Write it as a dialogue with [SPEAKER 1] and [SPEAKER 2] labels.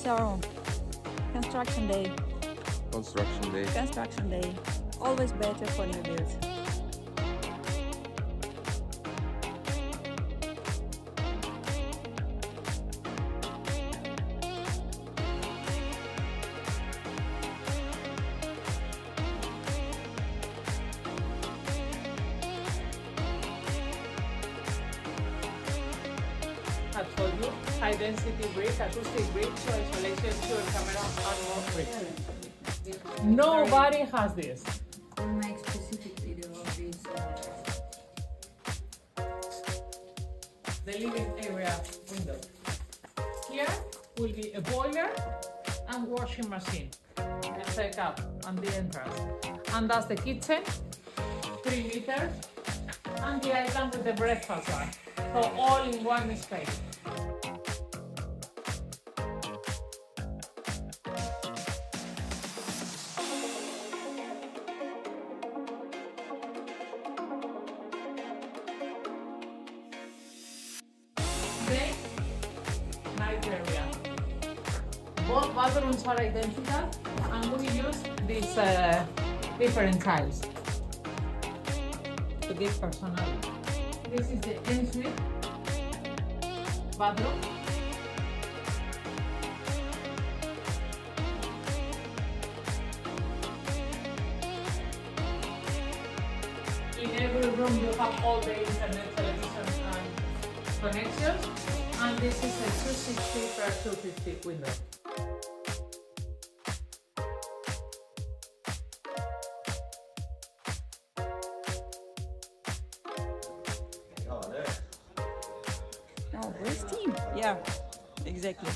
[SPEAKER 1] So, construction day.
[SPEAKER 2] Construction day.
[SPEAKER 1] Construction day. Always better for new builds.
[SPEAKER 3] I told you, high density brick, acoustic brick, so isolation, sure camera, and more brick. Nobody has this.
[SPEAKER 4] We'll make specific video of this.
[SPEAKER 3] The living area window. Here will be a boiler and washing machine. The setup and the entrance. And that's the kitchen, 3 meters, and the island with the breakfast bar. So all in one space. Then, night area. Both bathrooms are identical, and we use these different tiles to give personality. This is the ensuite bathroom. In every room you have all the internet, television and connections, and this is a 260 per 250 window.
[SPEAKER 1] Oh, where's team? Yeah, exactly.